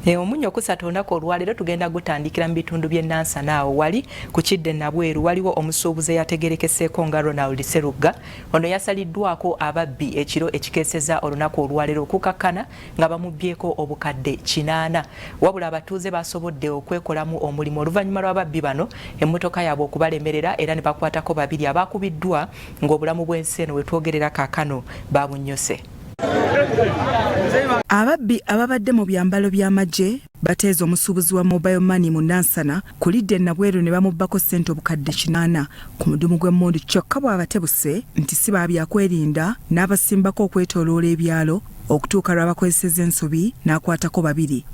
Omunyo okusatu olunaku olwaleero tugenda gutandikira mu bitundu by'e Nansana awo wali ku Kidde Nabweru waliwo omusuubuzi eyategerekeseeko nga Ronald Sserugga. Ono yasaliddwako ababbi ekiro ekikeeseza olunaku olwaleero okukakkana nga bamubbyeko obukadde 8. Wabula abatuuze basobodde okwekolamu omulimu oluvannyuma lw'ababbi bano emmotoka yaabwe okubalemerera era ne bakwatako babiri abakubiddwa ng'obulamu bw'ensi eno we twogerera kaakano babunnyose. Ababbi ababadde mu byambalo by'amagye bateeza omusuubuzi wa mobile money mu Nansana ku Lidde Nabweru ne bamubbako ssente obukadde 8 ku mudumu gw'emmundu kyokka bw'abatebuse nti si babyakwerinda n'abasimbako okwetooloola ebyalo okutuuka lw'abakozeseza ensobi n'akwatako babiri.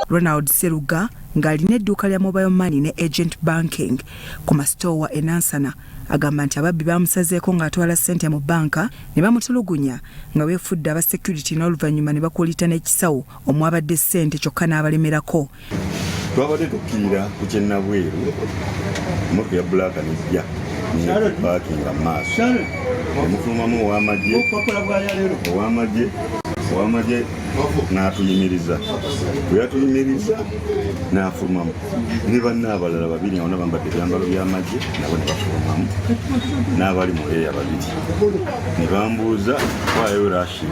Ronald Sserugga ng'alina edduuka lya mobile money ne agent banking ku masitoowa e Nansana agamba nti ababbi bamusazeeko ng'atwala ssente mu banka ne bamutulugunya nga beefudde aba security n'oluvannyuma ne bakuulita n'ekisawo omwabadde ssente kyokka n'abalemerako. Twabadde tukkirira ku ky'e Nabweru emmotoka ya bbulaaka nejja nepaakinga mu maaso emufulumamu ow'amagye n'atuyimiriza bwe yatuyimiriza n'afulumamu ne banna abalala babiri nga bonna bambadde ebyambalo by'amagye nabo ne bafulumamu n'abali mu leeya babiri ne bambuuza waayo rashi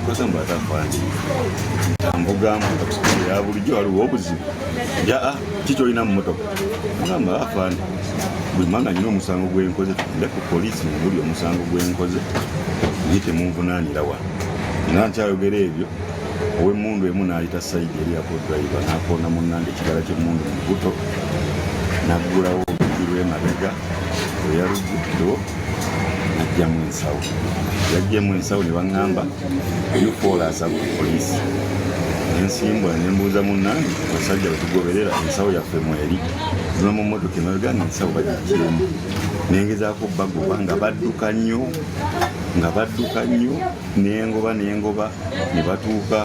kwasamba atafaaniriza ambugamu akusikira ya bulijjo waliwo obuzibu kiki olina mu mmotoka ngamba afaani buli manga nyina omusango gwenkoze tugende ku poliisi mubuli omusango gwenkoze naye temunvunaanira wano nga nkyayogera ebyo ow'emmundu emu n'ayita sayidi eri akodriver n'akoona munnange ekigala ky'emmundu mu buto n'aggulawo olugi lw'emabega we yaluguddo n'ajjamu ensawo yajjemu ensawo ne baŋŋamba yufoolasa ku poliisi nensimbula ne mbuuza munnange abasajja betugoberera ensawo yaffe mweri zima mu mmotoka emabega n'ensawo bagikyemu nengezaako bagoba nga badduka nnyo n'engoba ne batuuka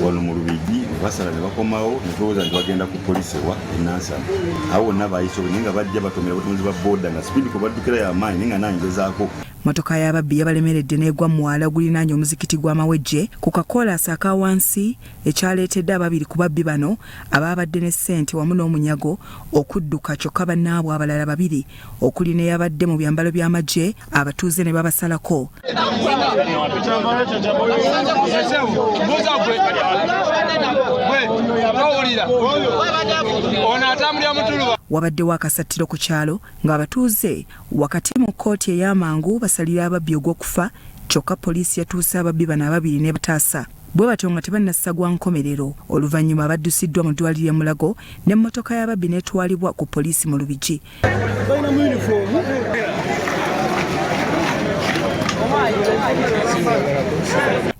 wano mu Lubigi ne basala ne bakomawo ne tulowooza nti bagenda ku poliisi ewa e Nansana awo bonna bayisobe naye nga bajja batomera abatunzi ba booda nga sipiidi kwe baddukira y'amaanyi naye nga nangezaako. Motoka y'ababbi yabalemeredde n'egwa mu mwala ogulinaanye omuzikiti gw'amawejje ku kakoolaasi aka wansi ekyaleetedde ababiri ku babbi bano abaabadde ne ssente wamu n'omunyago okudduka kyokka bannaabwe abalala babiri okuli n'eyabadde mu byambalo by'amagye abatuuze ne babasalako. Wabaddewo akasattiro ku kyalo ng'abatuuze wakati mu kkooti ey'amangu basalira ababbi ogw'okufa kyokka poliisi yatuuse ababbi bano ababiri ne bataasa bwe batyo nga tebannassa gwa nkomerero oluvannyuma baddusiddwa mu ddwaliro e Mulago n'emmotoka y'ababbi n'etwalibwa ku poliisi mu Lubigi.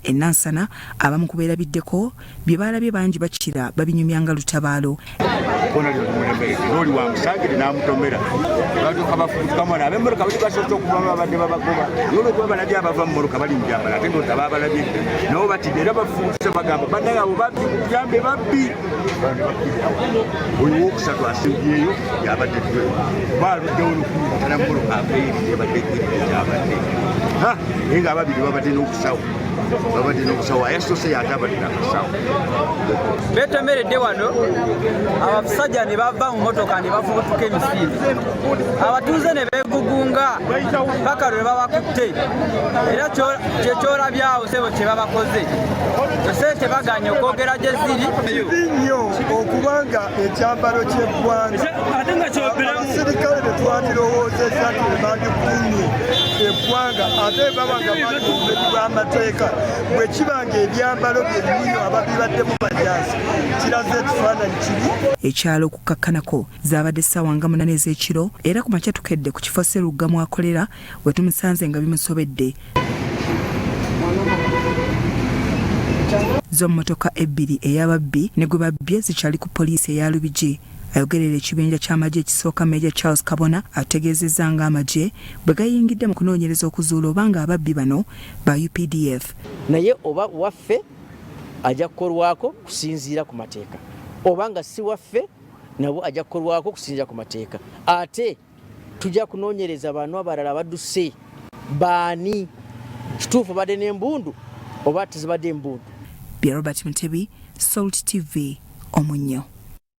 E Nansana abamu ku beerabiddeko bye baalabye bangi bakira babinyumyanga lutabaalo. Oli wa musagire n'amutomera batuuka bafuukamwana ab'emmoloka bali basoose okuvamu babadde babagoba olwokuba balabye abava mu mmoloka bali mu byambala ate ng'ota baabalabye nabo batidde era bafuuse bagamba bannayabo babbi kuyambe babbi oyo wokusatu asimbyeyo yabadde twe baaluddewo olukutana mmoloka aveeri ebadde gyabadde naye nga ababiri babadde n'okusawo ayasoose yate abadde n'akasawo beetemeredde wano abasajja ne bava mu motoka ne bafubutuka emisinde abatuuze ne beegugunga paka lwe babakutte era kyekyolabyawo sebo kye babakoze ssente baganye okwogera gye ziri nnyo okubanga ekyambalo ky'eggwanga abasirikale ne twandirowoozezza nti ne bandikumye eggwanga ate babanga bakumbedi bw'amateeka bwe kibanga ebyambalo byennyinyo ababibaddemu bajaasi kiraze ekifaananyi kibi. Ekyalo okukakkanako zaabadde ssaawa nga 8 ez'ekiro era ku makya tukedde ku kifo Sserugga mwakolera we tumusanze nga bimusobedde. Zo mmotoka ebbiri ey'ababbi ne gwe babbye zikyali ku poliisi eya Lubigi. Ayogerera ekibinja ky'amagye ekisooka Major Charles Kabona ategeezezza nga amagye bwe gayingidde mu kunoonyereza okuzuula obanga ababbi bano ba UPDF. Naye oba waffe ajja kukolwako kusinziira ku mateeka obanga si waffe nabo ajja kukolwako kusinziira ku mateeka ate tujja kunoonyereza bantu abalala badduse baani kituufu badde n'embundu oba tezibadde embundu. Bya Robert Mutebi, Salt TV, Omunnyo.